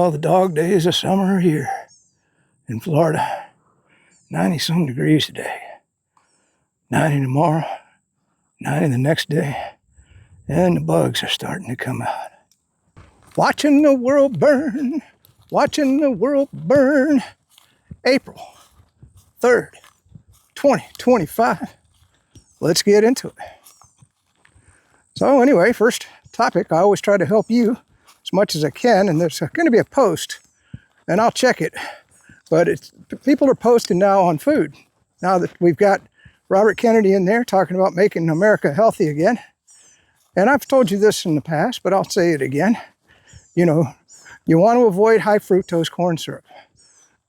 All the dog days of summer are here in Florida. 90-some degrees today. 90 tomorrow, 90 the next day. And the bugs are starting to come out. Watching the world burn. Watching the world burn. April 3rd, 2025. Let's get into it. So anyway, first topic, I always try to help you as much as I can, and there's going to be a post, and I'll check it. But people are posting now on food. Now that we've got Robert Kennedy in there talking about making America healthy again. And I've told you this in the past, but I'll say it again. You know, you want to avoid high fructose corn syrup.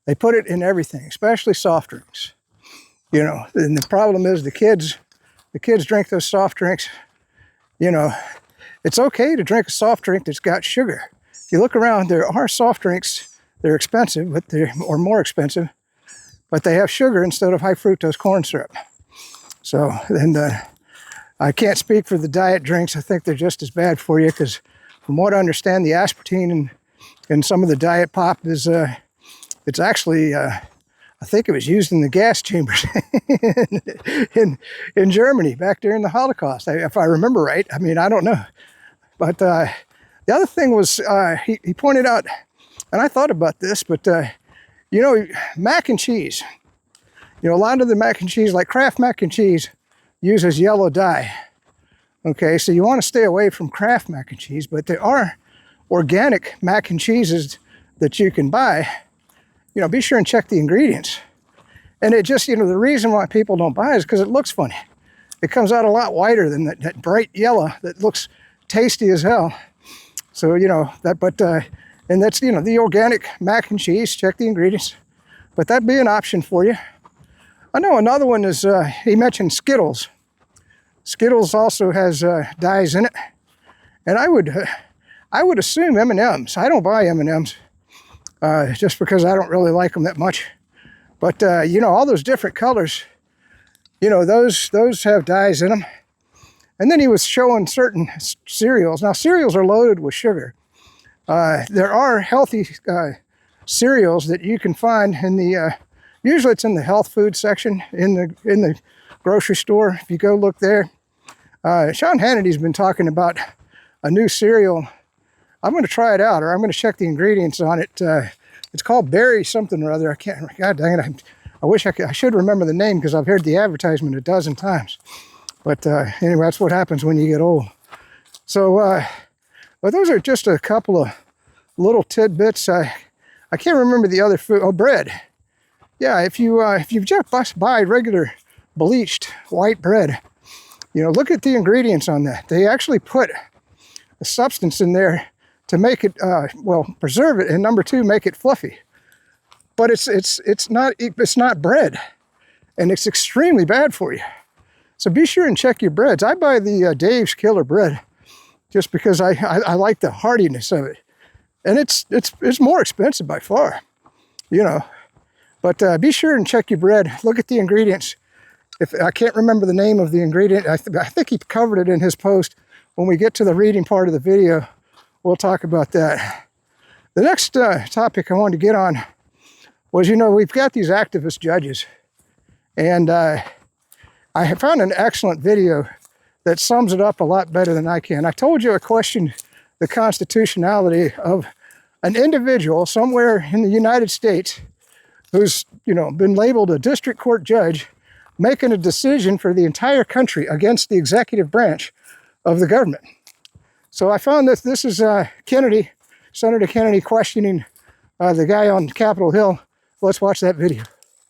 They put it in everything, especially soft drinks. You know, and the problem is the kids drink those soft drinks. You know, it's okay to drink a soft drink that's got sugar. If you look around, there are soft drinks. They're expensive, but they're more expensive, but they have sugar instead of high fructose corn syrup. So, and I can't speak for the diet drinks. I think they're just as bad for you because from what I understand, the aspartame in some of the diet pop is, it's actually, I think it was used in the gas chambers in Germany back during the Holocaust, if I remember right. I mean, I don't know. But the other thing was, he pointed out, and I thought about this, but, you know, mac and cheese. You know, a lot of the mac and cheese, like Kraft mac and cheese, uses yellow dye. Okay, so you want to stay away from Kraft mac and cheese, but there are organic mac and cheeses that you can buy. You know, be sure and check the ingredients. And it just, you know, the reason why people don't buy it is because it looks funny. It comes out a lot whiter than that bright yellow that looks tasty as hell. So, you know, that, but, and that's, you know, the organic mac and cheese, check the ingredients. But that'd be an option for you. I know another one is, he mentioned Skittles. Skittles also has dyes in it. And I would assume M&Ms. I don't buy M&Ms just because I don't really like them that much. But, you know, all those different colors, you know, those have dyes in them. And then he was showing certain cereals. Now, cereals are loaded with sugar. There are healthy cereals that you can find in the, usually it's in the health food section in the grocery store. If you go look there, Sean Hannity's been talking about a new cereal. I'm going to try it out, or I'm going to check the ingredients on it. It's called Berry something or other. I can't, God dang it, I wish I should remember the name because I've heard the advertisement a dozen times. But anyway, that's what happens when you get old. So, but those are just a couple of little tidbits. I can't remember the other food. Oh, bread. Yeah, if you just buy regular bleached white bread, you know, look at the ingredients on that. They actually put a substance in there to make it, well, preserve it, and number two, make it fluffy. But it's not bread, and it's extremely bad for you. So be sure and check your breads. I buy the Dave's Killer Bread just because I like the hardiness of it. And it's more expensive by far, you know. But be sure and check your bread. Look at the ingredients. If I can't remember the name of the ingredient, I think he covered it in his post. When we get to the reading part of the video, we'll talk about that. The next topic I wanted to get on was, you know, we've got these activist judges. And I have found an excellent video that sums it up a lot better than I can. I told you I questioned the constitutionality of an individual somewhere in the United States who's, you know, been labeled a district court judge making a decision for the entire country against the executive branch of the government. So I found that this is Kennedy, Senator Kennedy, questioning the guy on Capitol Hill. Let's watch that video.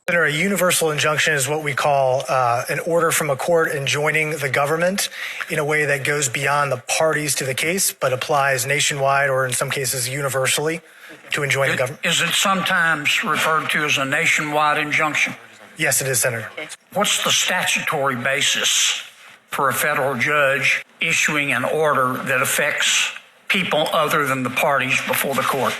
Senator, a universal injunction is what we call an order from a court enjoining the government in a way that goes beyond the parties to the case, but applies nationwide or in some cases universally to enjoin the government. Is it sometimes referred to as a nationwide injunction? Yes, it is, Senator. What's the statutory basis for a federal judge issuing an order that affects people other than the parties before the court?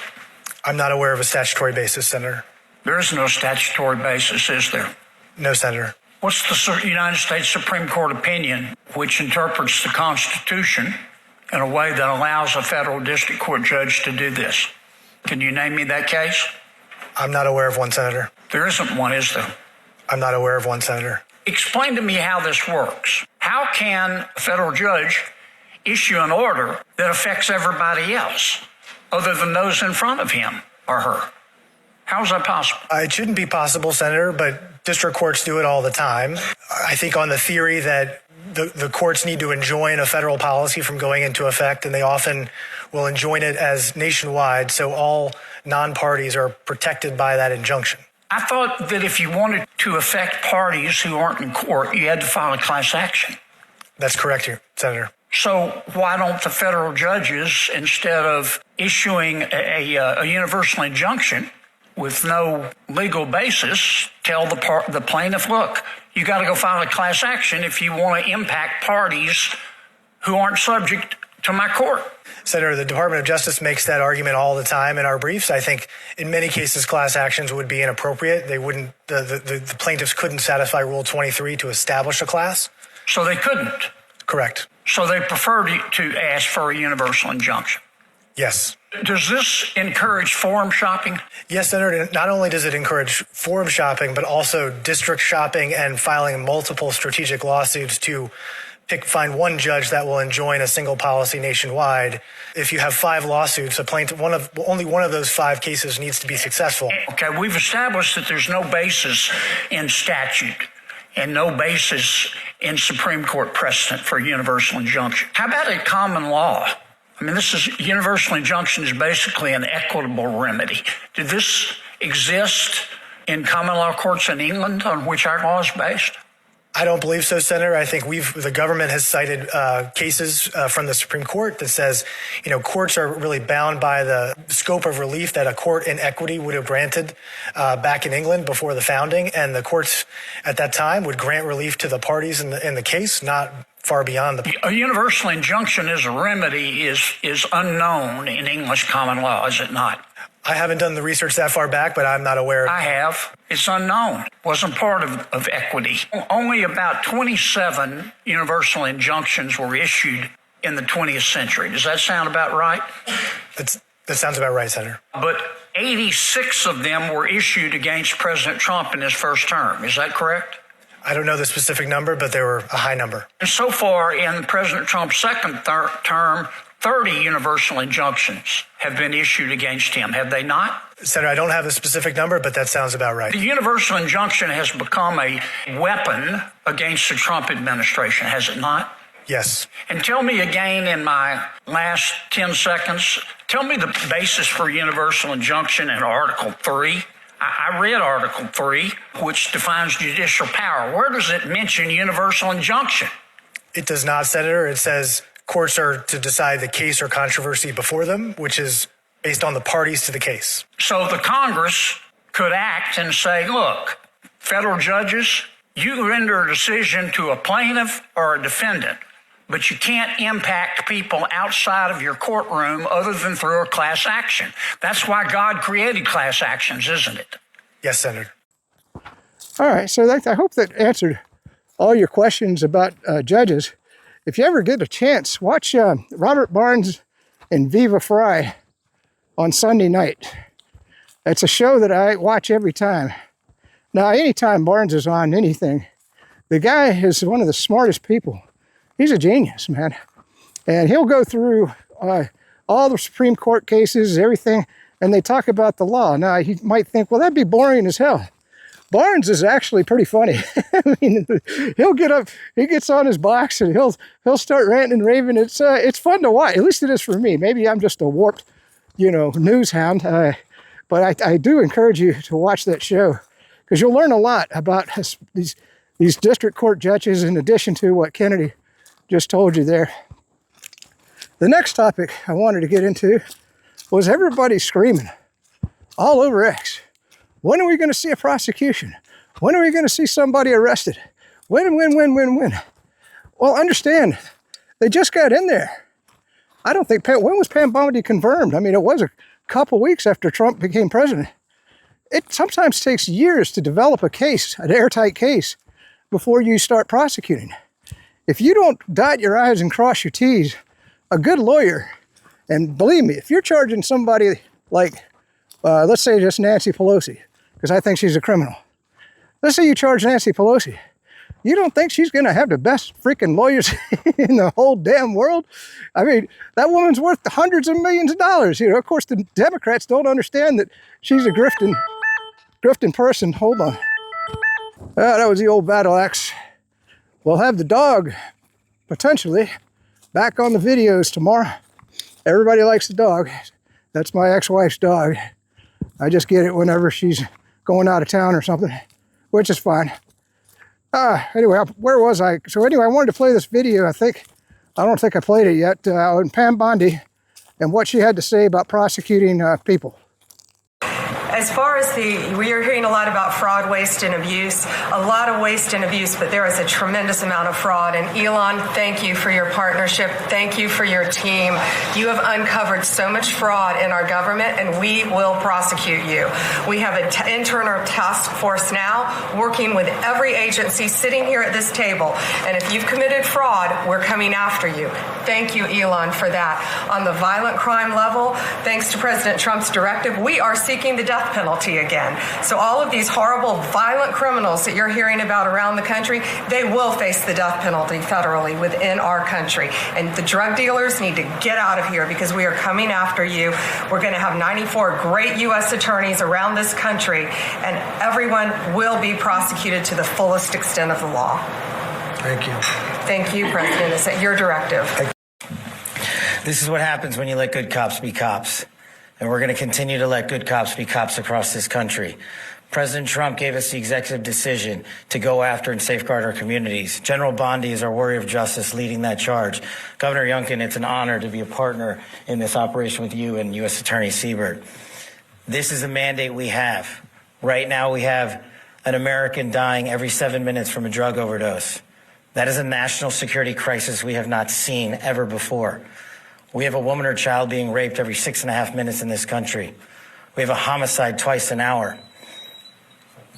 I'm not aware of a statutory basis, Senator. There is no statutory basis, is there? No, Senator. What's the United States Supreme Court opinion which interprets the Constitution in a way that allows a federal district court judge to do this? Can you name me that case? I'm not aware of one, Senator. There isn't one, is there? I'm not aware of one, Senator. Explain to me how this works. How can a federal judge issue an order that affects everybody else other than those in front of him or her? How is that possible? It shouldn't be possible, Senator, but district courts do it all the time. I think on the theory that the courts need to enjoin a federal policy from going into effect, and they often will enjoin it as nationwide, so all non-parties are protected by that injunction. I thought that if you wanted to affect parties who aren't in court, you had to file a class action. That's correct, Senator. So why don't the federal judges, instead of issuing a universal injunction with no legal basis, tell the plaintiff, look, you got to go file a class action if you want to impact parties who aren't subject to my court? Senator, the Department of Justice makes that argument all the time in our briefs. I think in many cases, class actions would be inappropriate. They wouldn't, the plaintiffs couldn't satisfy Rule 23 to establish a class. So they couldn't? Correct. So they prefer to ask for a universal injunction? Yes. Does this encourage forum shopping? Yes, Senator. Not only does it encourage forum shopping, but also district shopping and filing multiple strategic lawsuits to find one judge that will enjoin a single policy nationwide. If you have 5 lawsuits, a plaintiff, only one of those 5 cases needs to be successful. Okay, we've established that there's no basis in statute and no basis in Supreme Court precedent for a universal injunction. How about a common law? I mean, universal injunction is basically an equitable remedy. Did this exist in common law courts in England on which our law is based? I don't believe so, Senator. I think the government has cited cases from the Supreme Court that says, courts are really bound by the scope of relief that a court in equity would have granted back in England before the founding. And the courts at that time would grant relief to the parties in the case, not far beyond A universal injunction as a remedy is unknown in English common law, is it not? I haven't done the research that far back, but I'm not aware. I have. It's unknown. Wasn't part of equity. Only about 27 universal injunctions were issued in the 20th century. Does that sound about right? That sounds about right, Senator. But 86 of them were issued against President Trump in his first term. Is that correct? I don't know the specific number, but they were a high number. And so far in President Trump's second term, 30 universal injunctions have been issued against him, have they not? Senator, I don't have the specific number, but that sounds about right. The universal injunction has become a weapon against the Trump administration, has it not? Yes. And tell me again in my last 10 seconds, tell me the basis for universal injunction in Article 3. I read Article 3, which defines judicial power. Where does it mention universal injunction? It does not, Senator. It says courts are to decide the case or controversy before them, which is based on the parties to the case. So the Congress could act and say, look, federal judges, you render a decision to a plaintiff or a defendant, but you can't impact people outside of your courtroom other than through a class action. That's why God created class actions, isn't it? Yes, Senator. All right, so I hope that answered all your questions about judges. If you ever get a chance, watch Robert Barnes and Viva Frei on Sunday night. It's a show that I watch every time. Now, anytime Barnes is on anything, the guy is one of the smartest people. He's a genius, man. And he'll go through all the Supreme Court cases, everything, and they talk about the law. Now, you might think, well, that'd be boring as hell. Barnes is actually pretty funny. I mean, he'll get up, he gets on his box, and he'll start ranting and raving. It's fun to watch. At least it is for me. Maybe I'm just a warped, news hound. But I do encourage you to watch that show, because you'll learn a lot about these district court judges, in addition to what Kennedy just told you there. The next topic I wanted to get into was everybody screaming all over X. When are we going to see a prosecution? When are we going to see somebody arrested? When? Well, understand, they just got in there. I don't think, when was Pam Bondi confirmed? I mean, it was a couple weeks after Trump became president. It sometimes takes years to develop a case, an airtight case, before you start prosecuting. If you don't dot your I's and cross your T's, a good lawyer, and believe me, if you're charging somebody like let's say just Nancy Pelosi, because I think she's a criminal. Let's say you charge Nancy Pelosi. You don't think she's going to have the best freaking lawyers in the whole damn world? I mean, that woman's worth hundreds of millions of dollars. You know, of course, the Democrats don't understand that she's a grifting person. Hold on. That was the old battle axe. We'll have the dog, potentially, back on the videos tomorrow. Everybody likes the dog. That's my ex-wife's dog. I just get it whenever she's going out of town or something, which is fine. Anyway, where was I? So anyway, I wanted to play this video. I don't think I played it yet, on Pam Bondi and what she had to say about prosecuting people. As far as we are hearing a lot about fraud, waste, and abuse, a lot of waste and abuse, but there is a tremendous amount of fraud. And Elon, thank you for your partnership. Thank you for your team. You have uncovered so much fraud in our government, and we will prosecute you. We have an internal task force now working with every agency sitting here at this table. And if you've committed fraud, we're coming after you. Thank you, Elon, for that. On the violent crime level, thanks to President Trump's directive, we are seeking the death penalty again. So all of these horrible, violent criminals that you're hearing about around the country, they will face the death penalty federally within our country. And the drug dealers need to get out of here because we are coming after you. We're going to have 94 great U.S. attorneys around this country, and everyone will be prosecuted to the fullest extent of the law. Thank you. Thank you, President. It's at your directive. This is what happens when you let good cops be cops. And we're going to continue to let good cops be cops across this country. President Trump gave us the executive decision to go after and safeguard our communities. General Bondi is our warrior of justice leading that charge. Governor Youngkin, it's an honor to be a partner in this operation with you and U.S. Attorney Siebert. This is a mandate we have. Right now we have an American dying every 7 minutes from a drug overdose. That is a national security crisis we have not seen ever before. We have a woman or child being raped every 6.5 minutes in this country. We have a homicide twice an hour.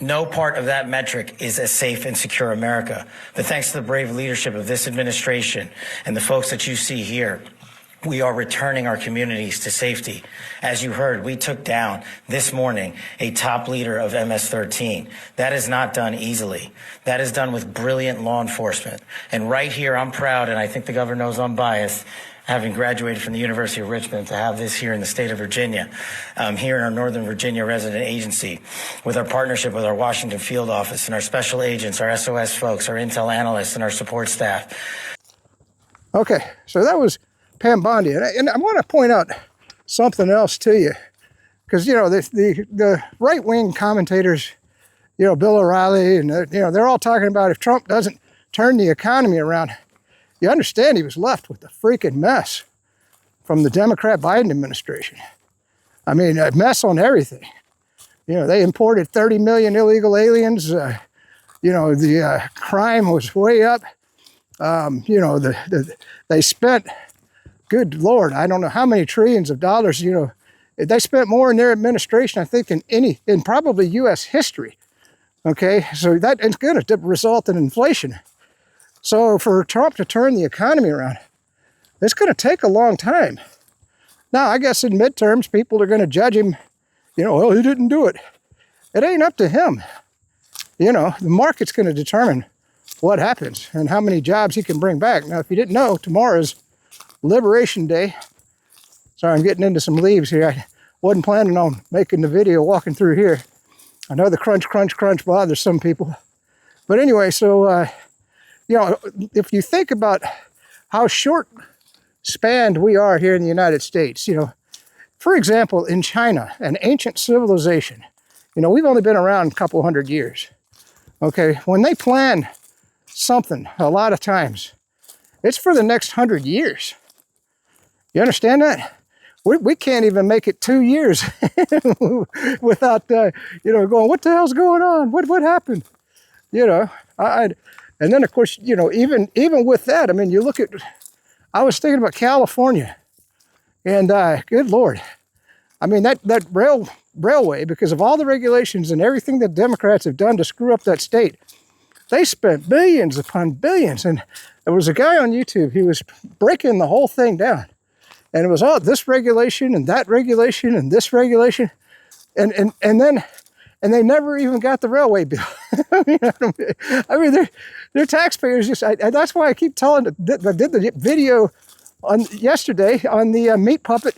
No part of that metric is a safe and secure America. But thanks to the brave leadership of this administration and the folks that you see here, we are returning our communities to safety. As you heard, we took down this morning a top leader of MS-13. That is not done easily. That is done with brilliant law enforcement. And right here, I'm proud, and I think the governor knows I'm biased, having graduated from the University of Richmond, to have this here in the state of Virginia, here in our Northern Virginia resident agency, with our partnership with our Washington field office and our special agents, our SOS folks, our intel analysts, and our support staff. Okay, so that was Pam Bondi. And I want to point out something else to you, because, you know, the right-wing commentators, you know, Bill O'Reilly, and, you know, they're all talking about if Trump doesn't turn the economy around. You understand he was left with a freaking mess from the Democrat Biden administration. I mean, a mess on everything. You know, they imported 30 million illegal aliens. You know, the crime was way up. You know, they spent, good Lord, I don't know how many trillions of dollars, you know, they spent more in their administration, I think, in probably U.S. history. Okay, so that is going to result in inflation. So for Trump to turn the economy around, it's going to take a long time. Now, I guess in midterms, people are going to judge him, you know, well, he didn't do it. It ain't up to him. You know, the market's going to determine what happens and how many jobs he can bring back. Now, if you didn't know, tomorrow's Liberation Day. Sorry, I'm getting into some leaves here. I wasn't planning on making the video walking through here. I know the crunch, crunch, crunch bothers some people. But anyway, so, you know, if you think about how short-spanned we are here in the United States, you know, for example, in China, an ancient civilization, you know, we've only been around a couple hundred years. Okay, when they plan something, a lot of times, it's for the next 100 years. You understand that? We can't even make it 2 years without, you know, going, what the hell's going on? What happened? You know, and then, of course, you know, even with that, I mean, you look at, I was thinking about California, and good Lord, I mean, that railway, because of all the regulations and everything that Democrats have done to screw up that state, they spent billions upon billions. And there was a guy on YouTube, he was breaking the whole thing down. And it was all this regulation and that regulation and this regulation. And they never even got the railway bill. I mean, they're taxpayers. That's why I keep telling. I did the video on yesterday on the meat puppet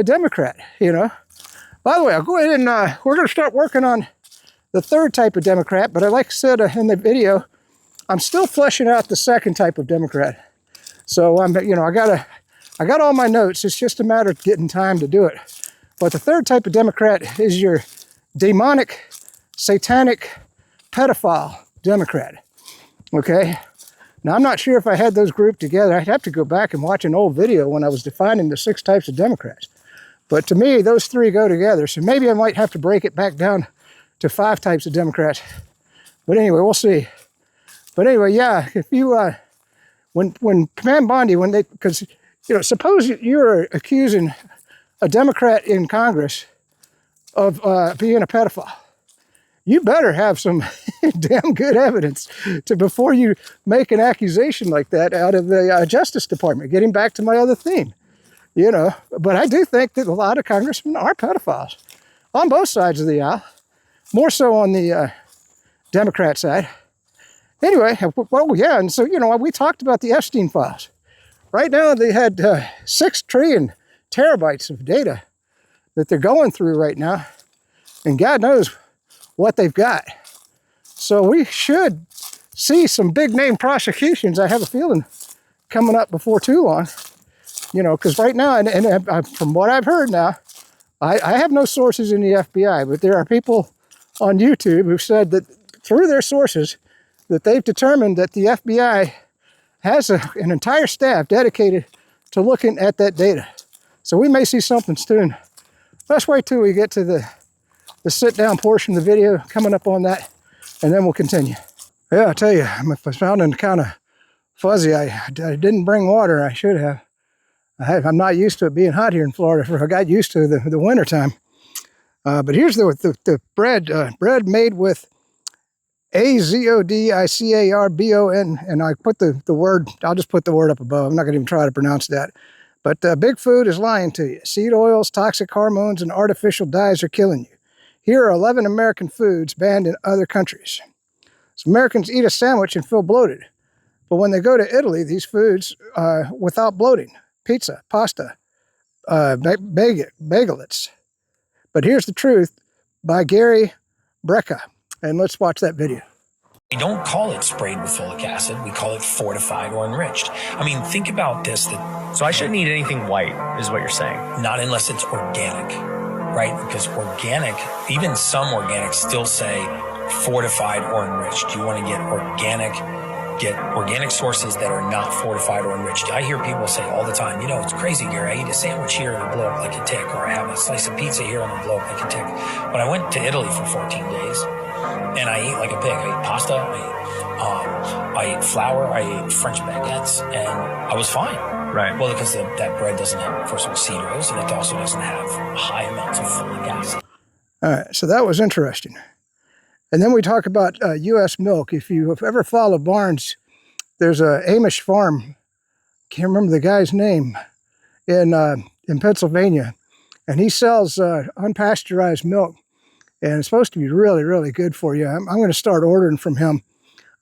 Democrat. By the way, I'll go ahead and we're going to start working on the third type of Democrat. But like I said in the video, I'm still fleshing out the second type of Democrat. So I got all my notes. It's just a matter of getting time to do it. But the third type of Democrat is your demonic, satanic, pedophile Democrat. Okay? Now, I'm not sure if I had those grouped together. I'd have to go back and watch an old video when I was defining the 6 types of Democrats. But to me, those 3 go together. So maybe I might have to break it back down to 5 types of Democrats. But anyway, we'll see. But anyway, yeah, if you, when Command Bondi, because, suppose you're accusing a Democrat in Congress of being a pedophile. You better have some damn good evidence before you make an accusation like that out of the Justice Department. Getting back to my other theme, But I do think that a lot of congressmen are pedophiles on both sides of the aisle, more so on the Democrat side. Anyway, well, yeah, and so, we talked about the Epstein files. Right now, they had 6 trillion terabytes of data that they're going through right now, and God knows what they've got. So we should see some big name prosecutions, I have a feeling, coming up before too long. Because right now, and from what I've heard now, I have no sources in the FBI, but there are people on YouTube who've said that through their sources that they've determined that the FBI has an entire staff dedicated to looking at that data. So we may see something soon. Let's wait till we get to the sit-down portion of the video, coming up on that, and then we'll continue. Yeah, I tell you, I'm sounding kind of fuzzy. I didn't bring water. I should have. I'm not used to it being hot here in Florida. I got used to the winter time. But here's the bread made with AZODICARBON, and I put the word, I'll just put the word up above. I'm not going to even try to pronounce that. But big food is lying to you. Seed oils, toxic hormones, and artificial dyes are killing you. Here are 11 American foods banned in other countries. So Americans eat a sandwich and feel bloated. But when they go to Italy, these foods are without bloating. Pizza, pasta, bagelettes. But here's the truth by Gary Brecka. And let's watch that video. We don't call it sprayed with folic acid. We call it fortified or enriched. I mean, think about this. So I shouldn't eat anything white, is what you're saying? Not unless it's organic, right? Because organic, even some organics still say fortified or enriched. You want to get organic sources that are not fortified or enriched. I hear people say all the time, it's crazy, Gary. I eat a sandwich here and I blow up like a tick, or I have a slice of pizza here and I blow up like a tick. But I went to Italy for 14 days. And I ate like a pig. I ate pasta, I ate flour, I ate French baguettes, and I was fine. Right. Well, because that bread doesn't have, first of all, seed oils, and it also doesn't have high amounts of folic acid. All right, so that was interesting. And then we talk about U.S. milk. If you have ever followed Barnes, there's a Amish farm, can't remember the guy's name, in Pennsylvania, and he sells unpasteurized milk. And it's supposed to be really, really good for you. I'm going to start ordering from him.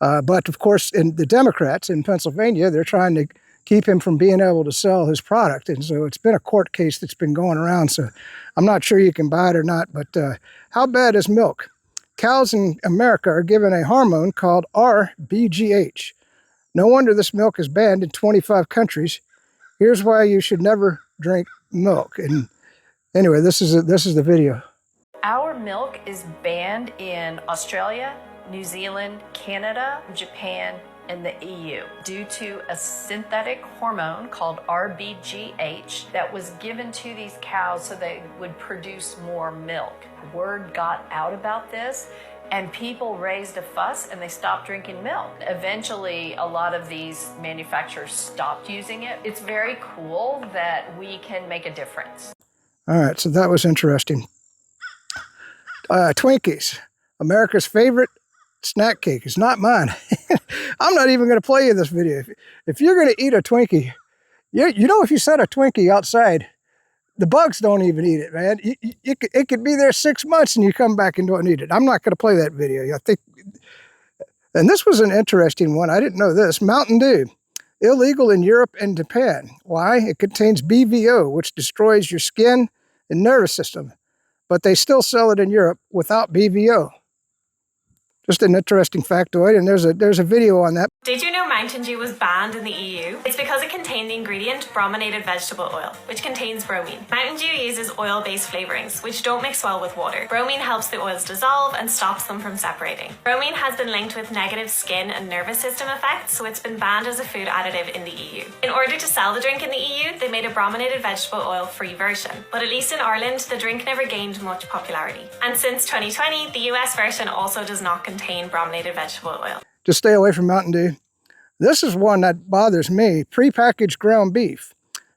But of course, in the Democrats in Pennsylvania, they're trying to keep him from being able to sell his product. And so it's been a court case that's been going around. So I'm not sure you can buy it or not. But how bad is milk? Cows in America are given a hormone called RBGH. No wonder this milk is banned in 25 countries. Here's why you should never drink milk. And anyway, this is the video. Our milk is banned in Australia, New Zealand, Canada, Japan, and the EU due to a synthetic hormone called RBGH that was given to these cows so they would produce more milk. Word got out about this, and people raised a fuss and they stopped drinking milk. Eventually, a lot of these manufacturers stopped using it. It's very cool that we can make a difference. All right, so that was interesting. Twinkies, America's favorite snack cake. It's not mine. I'm not even going to play you this video. If you're going to eat a Twinkie, if you set a Twinkie outside, The bugs don't even eat it, man. It could be there 6 months and you come back and don't eat it. I'm not going to play that video. I think, and this was an interesting one. I didn't know this. Mountain Dew, illegal in Europe and Japan. Why? It contains BVO, which destroys your skin and nervous system, but they still sell it in Europe without BVO. Just an interesting factoid, and there's a video on that. Did you know Mountain Dew was banned in the EU? It's because it contained the ingredient brominated vegetable oil, which contains bromine. Mountain Dew uses oil-based flavorings, which don't mix well with water. Bromine helps the oils dissolve and stops them from separating. Bromine has been linked with negative skin and nervous system effects, so it's been banned as a food additive in the EU. In order to sell the drink in the EU, they made a brominated vegetable oil-free version. But at least in Ireland, the drink never gained much popularity. And since 2020, the US version also does not contain brominated vegetable oil. Just stay away from Mountain Dew. This is one that bothers me. Prepackaged ground beef.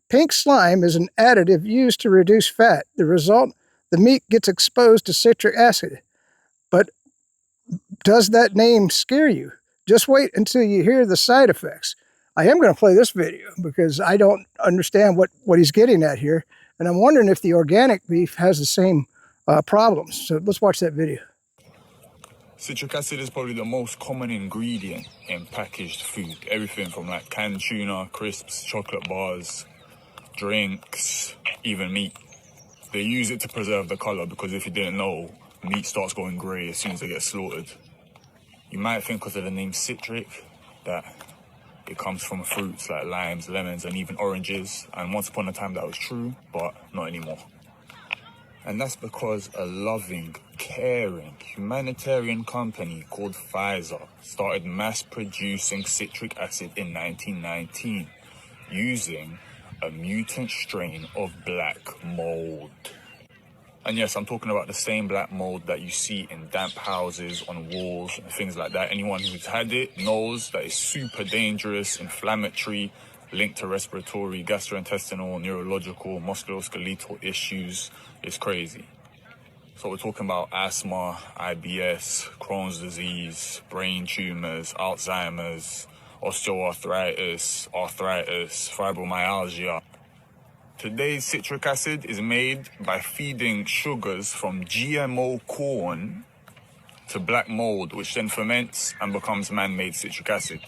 Pink slime is an additive used to reduce fat. The result, the meat gets exposed to citric acid. But does that name scare you? Just wait until you hear the side effects. I am going to play this video because I don't understand what he's getting at here. And I'm wondering if the organic beef has the same problems. So let's watch that video. Citric acid is probably the most common ingredient in packaged food. Everything from like canned tuna, crisps, chocolate bars, drinks, even meat. They use it to preserve the color because if you didn't know, meat starts going gray as soon as it gets slaughtered. You might think because of the name citric that it comes from fruits like limes, lemons, and even oranges. And once upon a time that was true, but not anymore. And that's because a loving, caring, humanitarian company called Pfizer started mass-producing citric acid in 1919 using a mutant strain of black mold. And yes, I'm talking about the same black mold that you see in damp houses, on walls, and things like that. Anyone who's had it knows that it's super dangerous, inflammatory, linked to respiratory, gastrointestinal, neurological, musculoskeletal issues. It's crazy. So we're talking about asthma, IBS, Crohn's disease, brain tumors, Alzheimer's, osteoarthritis, arthritis, fibromyalgia. Today's citric acid is made by feeding sugars from GMO corn to black mold, which then ferments and becomes man-made citric acid.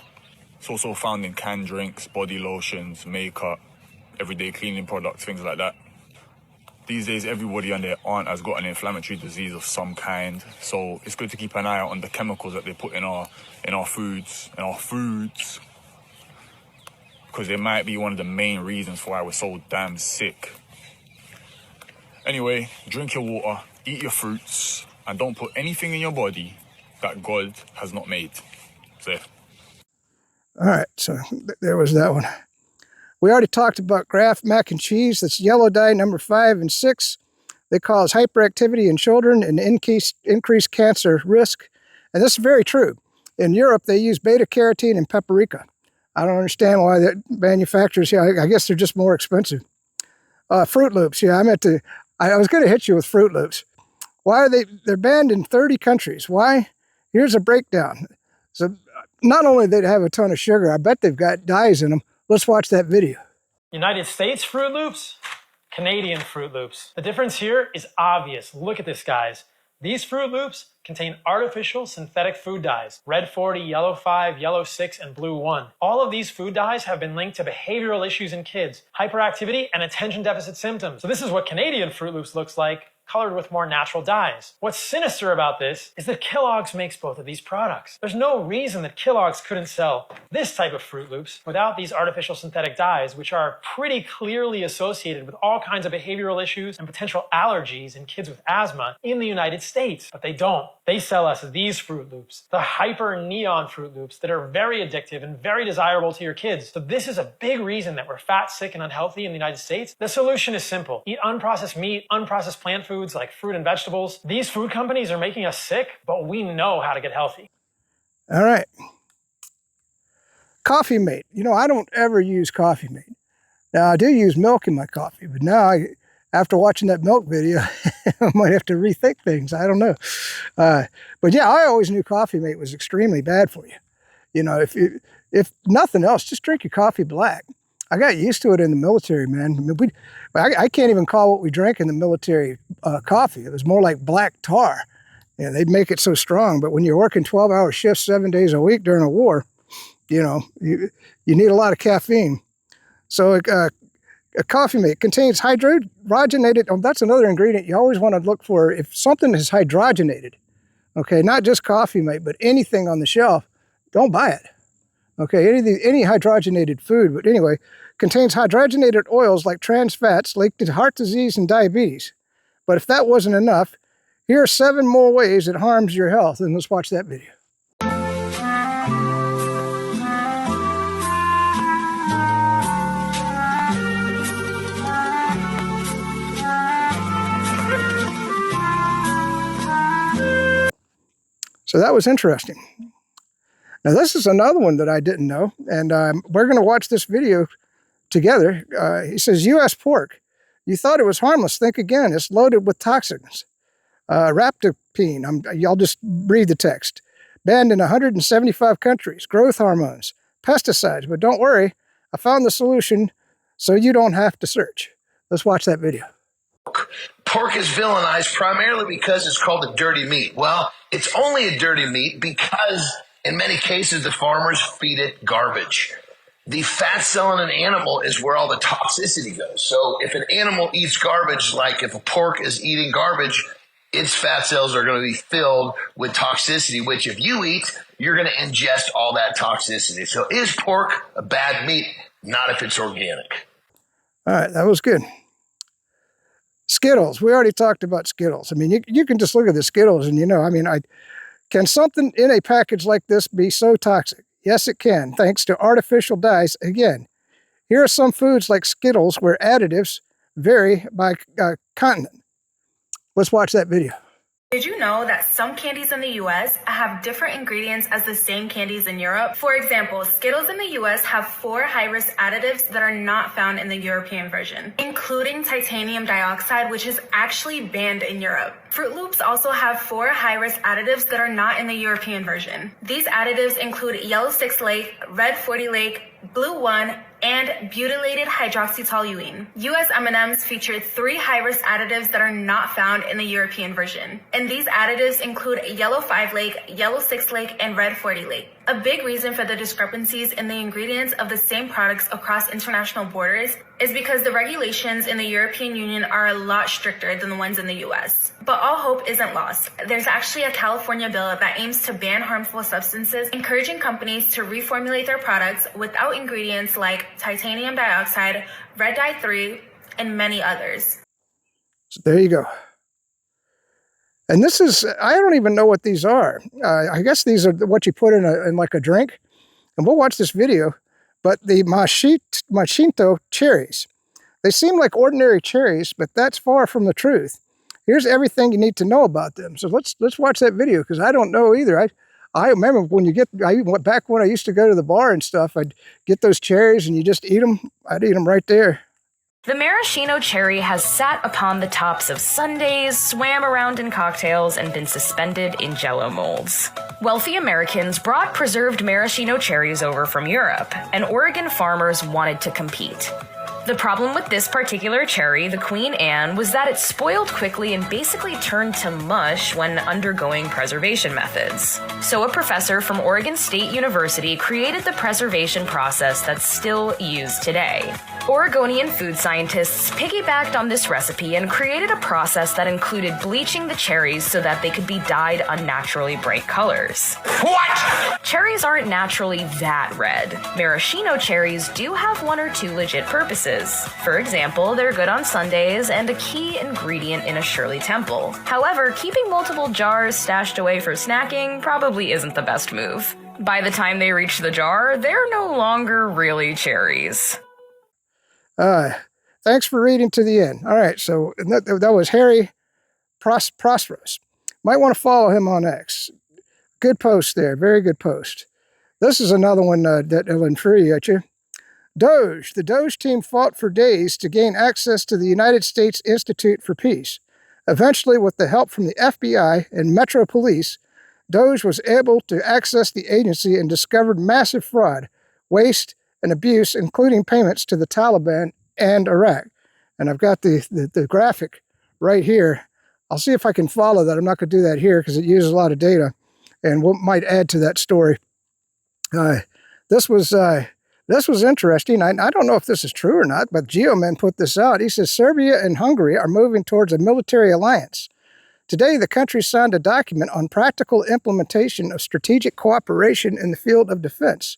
It's also found in canned drinks, body lotions, makeup, everyday cleaning products, things like that. These days, everybody on their aunt has got an inflammatory disease of some kind, so it's good to keep an eye out on the chemicals that they put in our foods, because they might be one of the main reasons for why we're so damn sick. Anyway, drink your water, eat your fruits, and don't put anything in your body that God has not made. Safe. All right, so there was that one. We already talked about Kraft mac and cheese. That's yellow dye number 5 and 6. They cause hyperactivity in children and increased cancer risk. And this is very true. In Europe, they use beta-carotene and paprika. I don't understand why the manufacturers, I guess they're just more expensive. Fruit Loops, I was going to hit you with Fruit Loops. Why are they're banned in 30 countries. Why? Here's a breakdown. So not only do they have a ton of sugar, I bet they've got dyes in them. Let's watch that video. United States Fruit Loops, Canadian Fruit Loops. The difference here is obvious. Look at this, guys. These Fruit Loops contain artificial synthetic food dyes, red 40, yellow 5, yellow 6, and blue 1. All of these food dyes have been linked to behavioral issues in kids, hyperactivity, and attention deficit symptoms. So this is what Canadian Fruit Loops looks like, colored with more natural dyes. What's sinister about this is that Kellogg's makes both of these products. There's no reason that Kellogg's couldn't sell this type of Fruit Loops without these artificial synthetic dyes, which are pretty clearly associated with all kinds of behavioral issues and potential allergies in kids with asthma in the United States. But they don't. They sell us these Fruit Loops, the hyper neon Fruit Loops that are very addictive and very desirable to your kids. So this is a big reason that we're fat, sick, and unhealthy in the United States. The solution is simple. Eat unprocessed meat, unprocessed plant foods like fruit and vegetables. These food companies are making us sick, but we know how to get healthy. All right. Coffee Mate. I don't ever use Coffee Mate. Now, I do use milk in my coffee, but now after watching that milk video, I might have to rethink things. I don't know. But yeah, I always knew Coffee Mate was extremely bad for you. If nothing else, just drink your coffee black. I got used to it in the military, man. I mean, I can't even call what we drank in the military coffee. It was more like black tar. Yeah, they'd make it so strong. But when you're working 12-hour shifts 7 days a week during a war, you know, you need a lot of caffeine. So a coffee mate contains hydrogenated, oh, that's another ingredient you always want to look for. If something is hydrogenated, okay, not just coffee mate, but anything on the shelf, don't buy it. Okay, any hydrogenated food, but anyway, contains hydrogenated oils like trans fats linked to heart disease and diabetes. But if that wasn't enough, here are 7 more ways it harms your health, and let's watch that video. So that was interesting. Now this is another one that I didn't know, and we're going to watch this video together. He says, U.S. pork. You thought it was harmless. Think again. It's loaded with toxins. Raptopine. I'll just read the text. Banned in 175 countries. Growth hormones. Pesticides. But don't worry. I found the solution so you don't have to search. Let's watch that video. Pork is villainized primarily because it's called a dirty meat. Well, it's only a dirty meat because in many cases the farmers feed it garbage. The fat cell in an animal is where all the toxicity goes. So if an animal eats garbage, like if a pork is eating garbage, its fat cells are going to be filled with toxicity, which if you eat, you're going to ingest all that toxicity. So is pork a bad meat? Not if it's organic. All right, that was good. Skittles. We already talked about Skittles. I mean, you can just look at the Skittles and, you know, I mean, can something in a package like this be so toxic? Yes, it can, thanks to artificial dyes. Again, here are some foods like Skittles where additives vary by continent. Let's watch that video. Did you know that some candies in the US have different ingredients as the same candies in Europe? For example, Skittles in the US have 4 high-risk additives that are not found in the European version, including titanium dioxide, which is actually banned in Europe. Fruit Loops also have 4 high-risk additives that are not in the European version. These additives include yellow 6-lake, red 40-lake, blue 1, and butylated hydroxytoluene. US M&Ms feature 3 high-risk additives that are not found in the European version. And these additives include yellow 5-lake, yellow 6-lake, and red 40-lake. A big reason for the discrepancies in the ingredients of the same products across international borders is because the regulations in the European Union are a lot stricter than the ones in the US. But all hope isn't lost. There's actually a California bill that aims to ban harmful substances, encouraging companies to reformulate their products without ingredients like titanium dioxide, red dye 3, and many others. So there you go. And this is, I don't even know what these are. I guess these are what you put in like a drink. And we'll watch this video. But the machito cherries, they seem like ordinary cherries, but that's far from the truth. Here's everything you need to know about them. So let's watch that video, because I don't know either. I remember when back when I used to go to the bar and stuff, I'd get those cherries and you just eat them. I'd eat them right there. The maraschino cherry has sat upon the tops of sundaes, swam around in cocktails, and been suspended in Jell-O molds. Wealthy Americans brought preserved maraschino cherries over from Europe, and Oregon farmers wanted to compete. The problem with this particular cherry, the Queen Anne, was that it spoiled quickly and basically turned to mush when undergoing preservation methods. So a professor from Oregon State University created the preservation process that's still used today. Oregonian food scientists piggybacked on this recipe and created a process that included bleaching the cherries so that they could be dyed unnaturally bright colors. What? Cherries aren't naturally that red. Maraschino cherries do have 1 or 2 legit purposes. For example, they're good on sundaes and a key ingredient in a Shirley Temple. However, keeping multiple jars stashed away for snacking probably isn't the best move. By the time they reach the jar, they're no longer really cherries. Thanks for reading to the end. All right, so that was Harry Prosperous. Might want to follow him on X. Good post there, very good post. This is another one that'll infuriate you. DOGE. The DOGE team fought for days to gain access to the United States Institute for Peace. Eventually, with the help from the FBI and Metro Police, DOGE was able to access the agency and discovered massive fraud, waste, and abuse, including payments to the Taliban and Iraq. And I've got the graphic right here. I'll see if I can follow that. I'm not going to do that here because it uses a lot of data and what might add to that story. This was interesting. I don't know if this is true or not, but Geoman put this out. He says Serbia and Hungary are moving towards a military alliance. Today, the countries signed a document on practical implementation of strategic cooperation in the field of defense.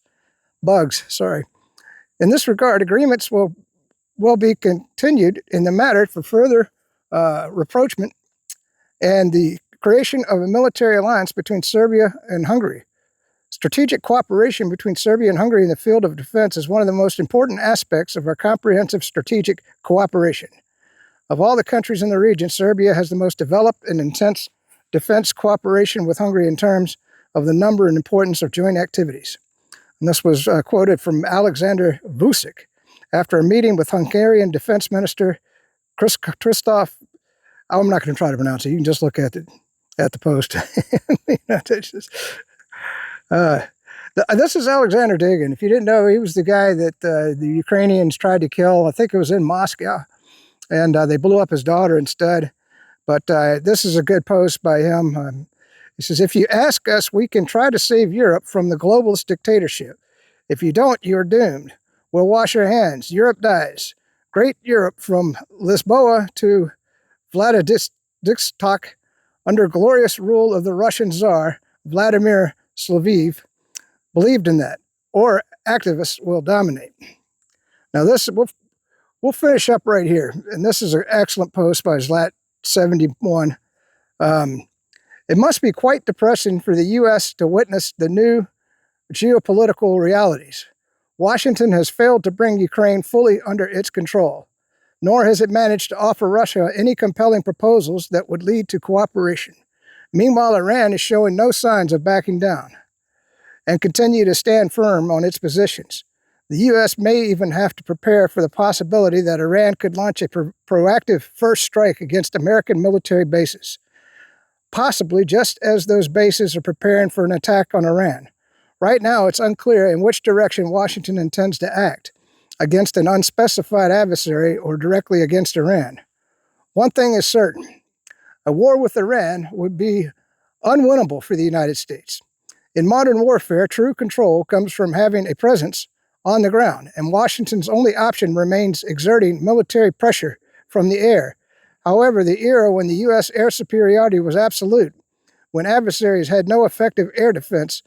In this regard, agreements will be continued in the matter for further rapprochement and the creation of a military alliance between Serbia and Hungary. Strategic cooperation between Serbia and Hungary in the field of defense is one of the most important aspects of our comprehensive strategic cooperation. Of all the countries in the region, Serbia has the most developed and intense defense cooperation with Hungary in terms of the number and importance of joint activities. And this was quoted from Alexander Vucic after a meeting with Hungarian Defense Minister Christoph. I'm not going to try to pronounce it. You can just look at the post. This is Alexander Dugin. If you didn't know, he was the guy that the Ukrainians tried to kill. I think it was in Moscow. And they blew up his daughter instead. But this is a good post by him. He says, if you ask us, we can try to save Europe from the globalist dictatorship. If you don't, you're doomed. We'll wash our hands. Europe dies. Great Europe from Lisboa to Vladivostok under glorious rule of the Russian Tsar, Vladimir Slaviv, believed in that. Or activists will dominate. Now this, we'll finish up right here. And this is an excellent post by Zlat71. It must be quite depressing for the U.S. to witness the new geopolitical realities. Washington has failed to bring Ukraine fully under its control, nor has it managed to offer Russia any compelling proposals that would lead to cooperation. Meanwhile, Iran is showing no signs of backing down and continue to stand firm on its positions. The U.S. may even have to prepare for the possibility that Iran could launch a proactive first strike against American military bases, possibly just as those bases are preparing for an attack on Iran. Right now, it's unclear in which direction Washington intends to act, against an unspecified adversary or directly against Iran. One thing is certain: a war with Iran would be unwinnable for the United States. In modern warfare, true control comes from having a presence on the ground, and Washington's only option remains exerting military pressure from the air. However, the era when the U.S. air superiority was absolute, when adversaries had no effective air defense,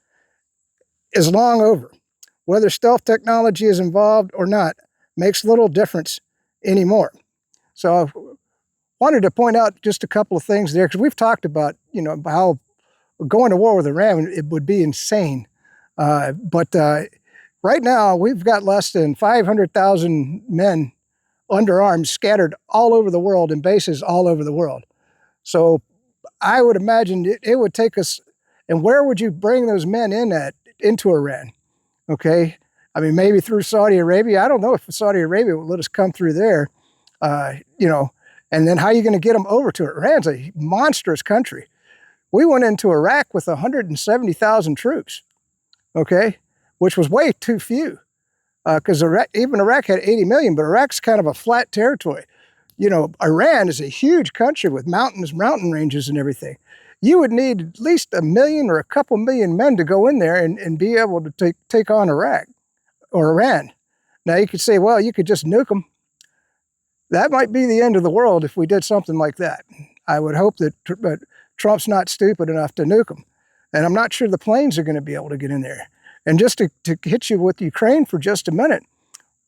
is long over. Whether stealth technology is involved or not makes little difference anymore. So I wanted to point out just a couple of things there, because we've talked about, how going to war with Iran, it would be insane. But right now, we've got less than 500,000 men under arms scattered all over the world in bases all over the world. So I would imagine it would take us, and where would you bring those men into Iran? Okay, I mean, maybe through Saudi Arabia. I don't know if Saudi Arabia would let us come through there, and then how are you going to get them over to it? Iran's a monstrous country. We went into Iraq with 170,000 troops, okay, which was way too few, because even Iraq had 80 million, but Iraq's kind of a flat territory. Iran is a huge country with mountain ranges and everything. You would need at least 1 million or a couple million men to go in there and be able to take on Iraq or Iran. Now you could say, well, you could just nuke them. That might be the end of the world if we did something like that. I would hope that Trump's not stupid enough to nuke them. And I'm not sure the planes are going to be able to get in there. And just to hit you with Ukraine for just a minute,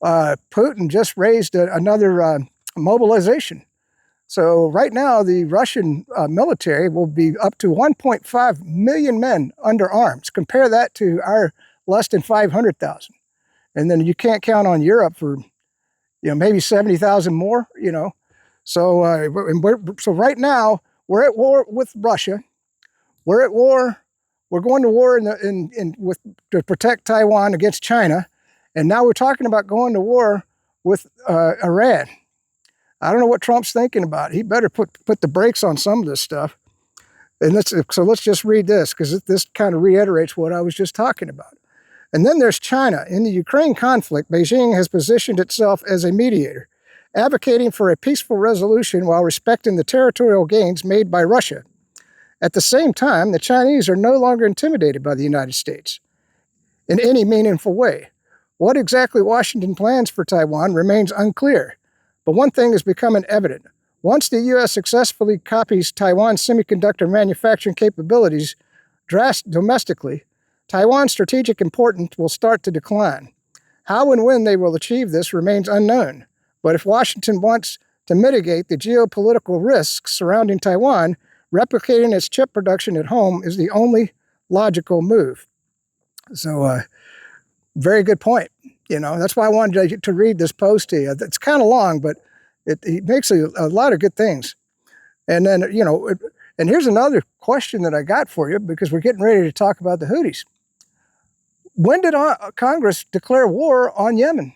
Putin just raised another mobilization. So right now, the Russian military will be up to 1.5 million men under arms. Compare that to our less than 500,000. And then you can't count on Europe for, maybe 70,000 more, So, so right now, we're at war with Russia. We're at war. We're going to war to protect Taiwan against China. And now we're talking about going to war with Iran. I don't know what Trump's thinking about. He better put the brakes on some of this stuff. And let's just read this, because this kind of reiterates what I was just talking about. And then there's China. In the Ukraine conflict, Beijing has positioned itself as a mediator, advocating for a peaceful resolution while respecting the territorial gains made by Russia. At the same time, the Chinese are no longer intimidated by the United States in any meaningful way. What exactly Washington plans for Taiwan remains unclear, but one thing is becoming evident. Once the U.S. successfully copies Taiwan's semiconductor manufacturing capabilities domestically, Taiwan's strategic importance will start to decline. How and when they will achieve this remains unknown, but if Washington wants to mitigate the geopolitical risks surrounding Taiwan, replicating its chip production at home is the only logical move. So, very good point. You know, that's why I wanted to read this post to you. It's kind of long, but it makes a lot of good things. And then, you know, and here's another question that I got for you, because we're getting ready to talk about the Houthis. When did Congress declare war on Yemen?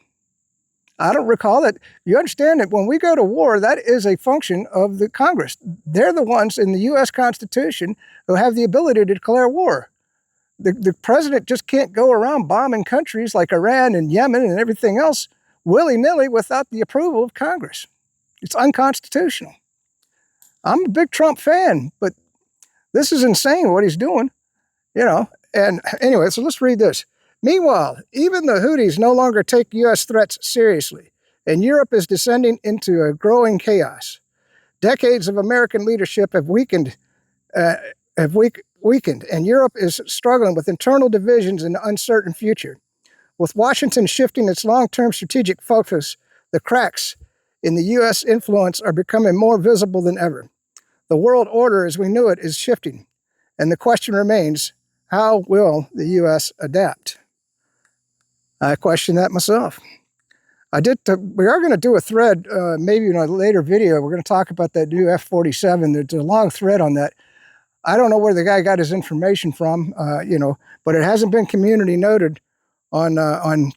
I don't recall it. You understand that when we go to war, that is a function of the Congress. They're the ones in the U.S. Constitution who have the ability to declare war. The president just can't go around bombing countries like Iran and Yemen and everything else willy-nilly without the approval of Congress. It's unconstitutional. I'm a big Trump fan, but this is insane what he's doing, you know. And anyway, so let's read this. Meanwhile, even the Houthis no longer take U.S. threats seriously, and Europe is descending into a growing chaos. Decades of American leadership have weakened, and Europe is struggling with internal divisions and an uncertain future. With Washington shifting its long-term strategic focus, the cracks in the U.S. influence are becoming more visible than ever. The world order as we knew it is shifting, and the question remains, how will the U.S. adapt? I question that myself. We are going to do a thread, maybe in a later video. We're going to talk about that new F-47. There's a long thread on that. I don't know where the guy got his information from, you know, but it hasn't been community noted on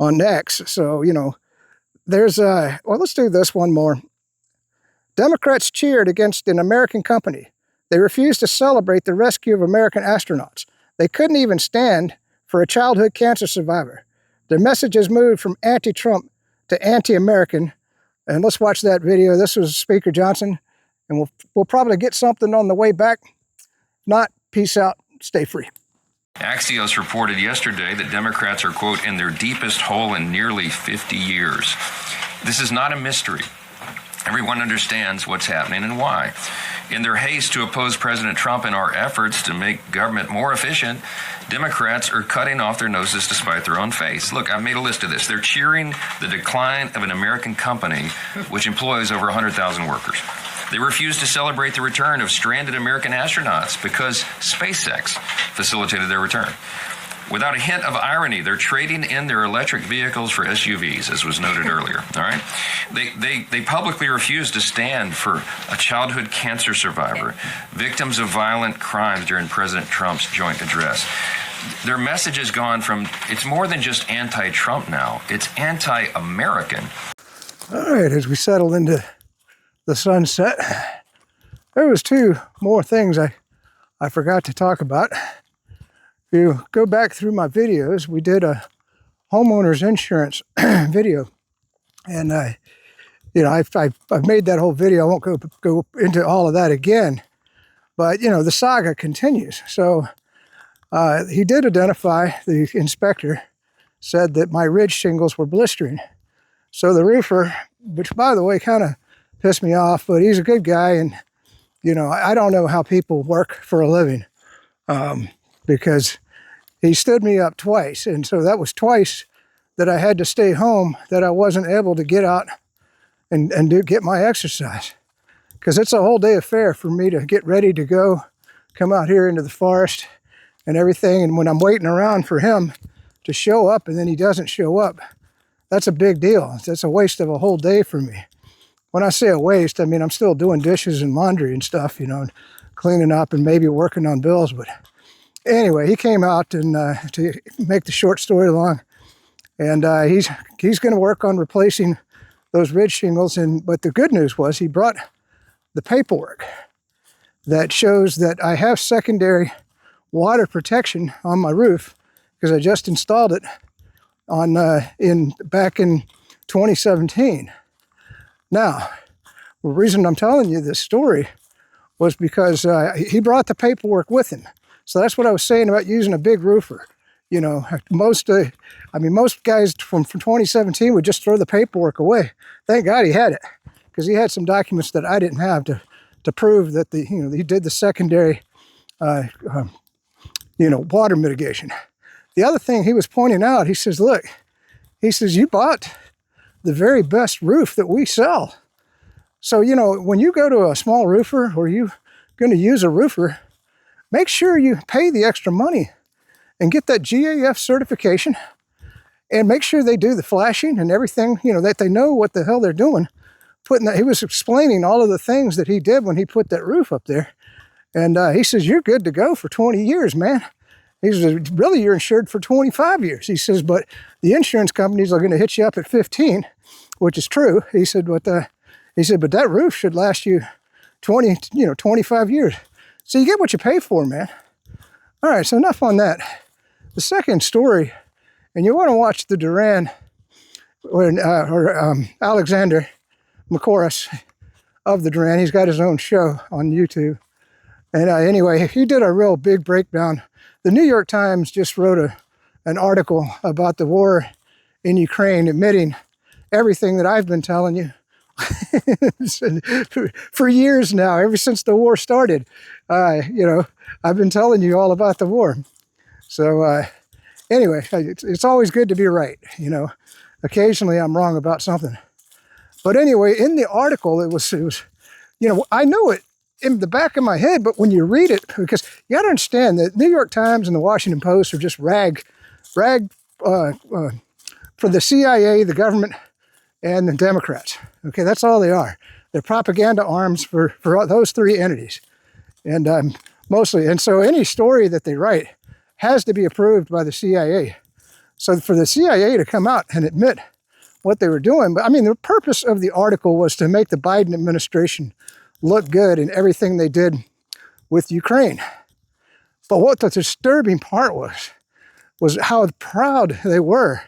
X. So, you know, there's well, let's do this one more. Democrats cheered against an American company. They refused to celebrate the rescue of American astronauts. They couldn't even stand for a childhood cancer survivor. Their message has moved from anti-Trump to anti-American. And let's watch that video. This was Speaker Johnson, and we'll probably get something on the way back. Not, peace out, stay free. Axios reported yesterday that Democrats are, quote, in their deepest hole in nearly 50 years. This is not a mystery. Everyone understands what's happening and why. In their haste to oppose President Trump and our efforts to make government more efficient, Democrats are cutting off their noses to spite their own face. Look, I've made a list of this. They're cheering the decline of an American company which employs over 100,000 workers. They refuse to celebrate the return of stranded American astronauts because SpaceX facilitated their return. Without a hint of irony, they're trading in their electric vehicles for SUVs, as was noted earlier. All right, they publicly refuse to stand for a childhood cancer survivor, victims of violent crimes during President Trump's joint address. Their message has gone from, it's more than just anti-Trump now, it's anti-American. All right, as we settle into the sunset, there was two more things I forgot to talk about. If you go back through my videos, we did a homeowner's insurance video, and you know, I've made that whole video. I won't go into all of that again, but you know, the saga continues. So he did identify, the inspector said that my ridge shingles were blistering. So the roofer, which by the way kind of pissed me off, but he's a good guy, and you know, I don't know how people work for a living. Because he stood me up twice. And so that was twice that I had to stay home, that I wasn't able to get out and get my exercise. Because it's a whole day affair for me to get ready to go, come out here into the forest and everything. And when I'm waiting around for him to show up and then he doesn't show up, that's a big deal. That's a waste of a whole day for me. When I say a waste, I mean, I'm still doing dishes and laundry and stuff, you know, and cleaning up and maybe working on bills, but anyway, he came out, and to make the short story long, and he's going to work on replacing those ridge shingles. But the good news was he brought the paperwork that shows that I have secondary water protection on my roof, because I just installed it on back in 2017. Now, the reason I'm telling you this story was because he brought the paperwork with him. So that's what I was saying about using a big roofer. You know, most guys from 2017 would just throw the paperwork away. Thank God he had it, because he had some documents that I didn't have to prove that he did the secondary, water mitigation. The other thing he was pointing out, he says, look, he says, you bought the very best roof that we sell. So, when you go to a small roofer or you're going to use a roofer, make sure you pay the extra money and get that GAF certification, and make sure they do the flashing and everything, that they know what the hell they're doing. He was explaining all of the things that he did when he put that roof up there. And he says, you're good to go for 20 years, man. He says, really, you're insured for 25 years. He says, but the insurance companies are going to hit you up at 15, which is true. He said, but that roof should last you 25 years. So you get what you pay for, man. All right, so enough on that. The second story, and you want to watch the Duran or Alexander McCorus of the Duran. He's got his own show on YouTube. And anyway, he did a real big breakdown. The New York Times just wrote an article about the war in Ukraine, admitting everything that I've been telling you for years now, ever since the war started. I've been telling you all about the war. So anyway, it's always good to be right. Occasionally I'm wrong about something. But anyway, in the article, it was I know it in the back of my head, but when you read it, because you got to understand that New York Times and the Washington Post are just rag for the CIA, the government, and the Democrats. Okay, that's all they are. They're propaganda arms for those three entities, and mostly. And so any story that they write has to be approved by the CIA. So for the CIA to come out and admit what they were doing, but the purpose of the article was to make the Biden administration look good in everything they did with Ukraine. But what the disturbing part was how proud they were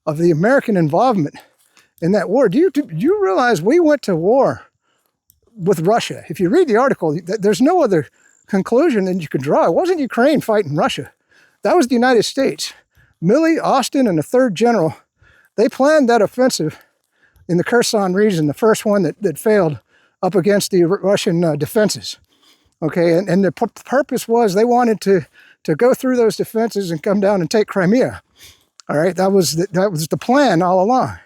of the American involvement in that war. Do you realize we went to war with Russia? If you read the article, there's no other conclusion than you could draw. It wasn't Ukraine fighting Russia. That was the United States. Milley, Austin, and the 3rd General, they planned that offensive in the Kherson region, the first one that failed up against the Russian defenses. Okay, and the purpose was they wanted to go through those defenses and come down and take Crimea. All right, that was the plan all along.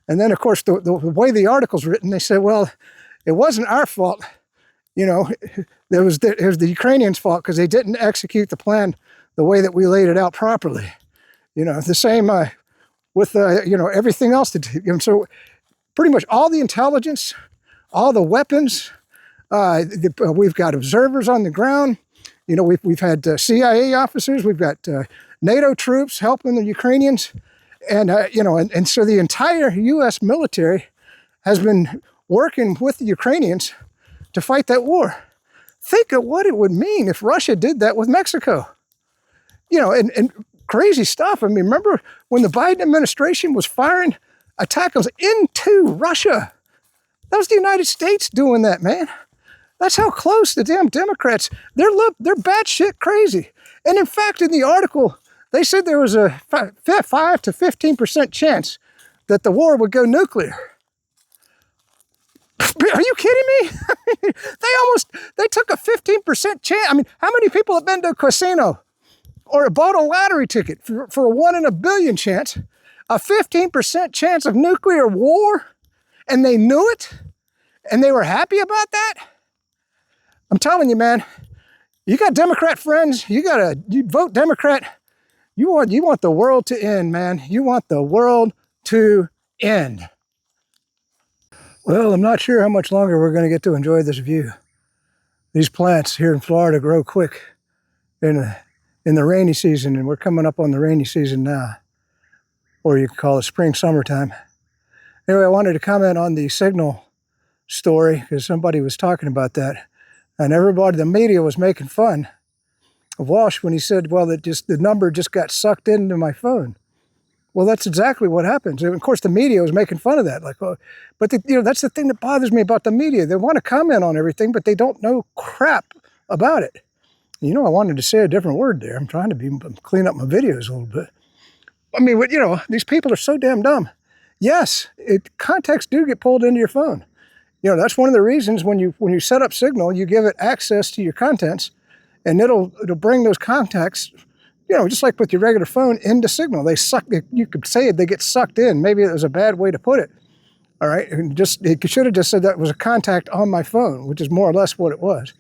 And then, of course, the way the article's written, they said, well, it wasn't our fault. It was the Ukrainians' fault because they didn't execute the plan the way that we laid it out properly. The same with everything else. So pretty much all the intelligence, all the weapons, we've got observers on the ground. We've had CIA officers, we've got NATO troops helping the Ukrainians, and so the entire U.S. military has been working with the Ukrainians to fight that war. Think of what it would mean if Russia did that with Mexico. And crazy stuff. Remember when the Biden administration was firing attacks into Russia? That was the United States doing that, man. That's how close the damn Democrats, they're batshit crazy. And in fact, in the article, they said there was a 5 to 15% chance that the war would go nuclear. Are you kidding me? They took a 15% chance. How many people have been to a casino or bought a lottery ticket for a 1 in a billion chance, a 15% chance of nuclear war, and they knew it, and they were happy about that? I'm telling you, man, you got Democrat friends, you vote Democrat, you want the world to end, man. You want the world to end. Well, I'm not sure how much longer we're going to get to enjoy this view. These plants here in Florida grow quick in the rainy season, and we're coming up on the rainy season now, or you could call it spring, summertime. Anyway, I wanted to comment on the Signal story because somebody was talking about that, and everybody, the media was making fun of Walsh when he said, well, that just the number just got sucked into my phone. Well, that's exactly what happens. And of course, the media was making fun of that. Like, well, but that's the thing that bothers me about the media. They want to comment on everything, but they don't know crap about it. I wanted to say a different word there. I'm trying to clean up my videos a little bit. I mean, these people are so damn dumb. Yes, contacts do get pulled into your phone. That's one of the reasons when you set up Signal, you give it access to your contents, and it'll bring those contacts, just like with your regular phone, into Signal. You could say they get sucked in. Maybe it was a bad way to put it. All right, and it should have just said that was a contact on my phone, which is more or less what it was.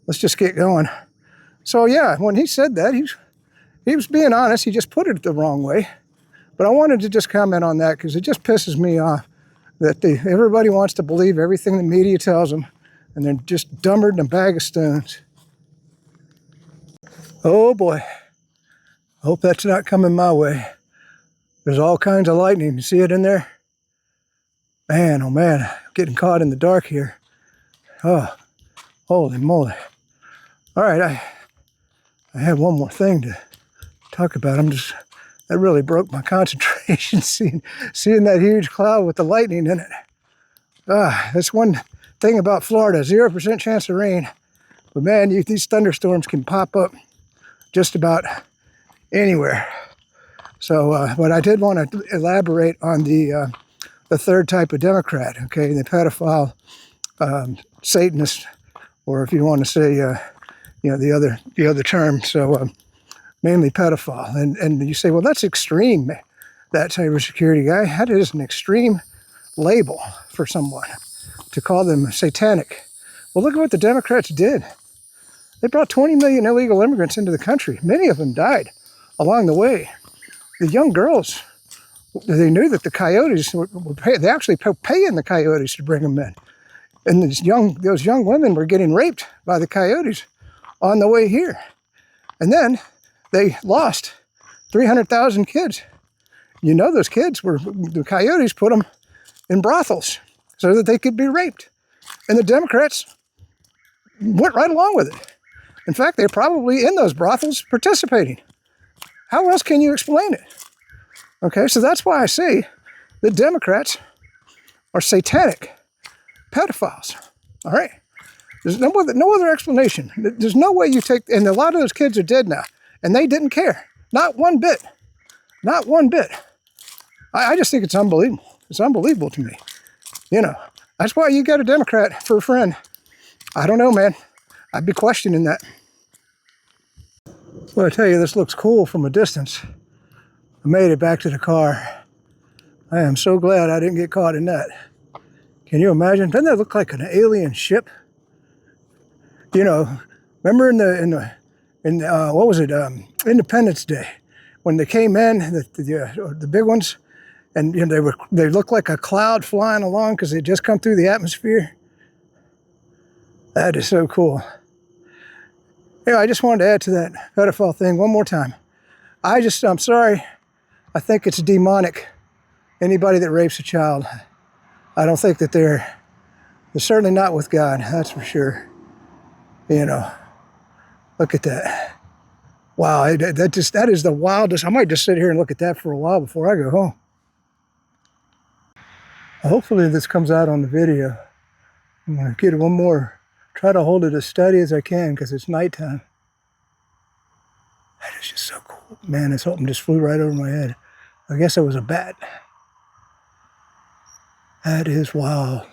Let's just get going. So yeah, when he said that, he was being honest. He just put it the wrong way. But I wanted to just comment on that because it just pisses me off that everybody wants to believe everything the media tells them, and they're just dumber than a bag of stones. Oh boy, hope that's not coming my way. There's all kinds of lightning. You see it in there? Man, oh man, I'm getting caught in the dark here. Oh, holy moly. All right, I have one more thing to talk about. That really broke my concentration, seeing that huge cloud with the lightning in it. That's one thing about Florida, 0% chance of rain. But man, these thunderstorms can pop up just about anywhere. So, but I did want to elaborate on the third type of Democrat, okay, the pedophile, Satanist, or if you want to say, the other term. So, mainly pedophile. And you say, well, that's extreme, that cybersecurity guy. That is an extreme label for someone to call them satanic. Well, look at what the Democrats did. They brought 20 million illegal immigrants into the country. Many of them died along the way. The young girls, they knew that the coyotes would pay. They actually paying the coyotes to bring them in. And those young women were getting raped by the coyotes on the way here. And then they lost 300,000 kids. Those kids the coyotes put them in brothels so that they could be raped. And the Democrats went right along with it. In fact, they're probably in those brothels participating. How else can you explain it? Okay, so that's why I say the Democrats are satanic pedophiles. All right? There's no other explanation. There's no way you take, and a lot of those kids are dead now, and they didn't care. Not one bit. Not one bit. I just think it's unbelievable. It's unbelievable to me. That's why you got a Democrat for a friend. I don't know, man. I'd be questioning that. Well, I tell you, this looks cool from a distance. I made it back to the car. I am so glad I didn't get caught in that. Can you imagine? Doesn't that look like an alien ship? Remember in what was it? Independence Day, when they came in, the big ones, and they looked like a cloud flying along because they just come through the atmosphere. That is so cool. I just wanted to add to that pedophile thing one more time. I'm sorry. I think it's demonic. Anybody that rapes a child, I don't think that they're certainly not with God. That's for sure. Look at that. Wow, that is the wildest. I might just sit here and look at that for a while before I go home. Hopefully this comes out on the video. I'm going to get one more. Try to hold it as steady as I can because it's nighttime. That is just so cool. Man, something just flew right over my head. I guess it was a bat. That is wild.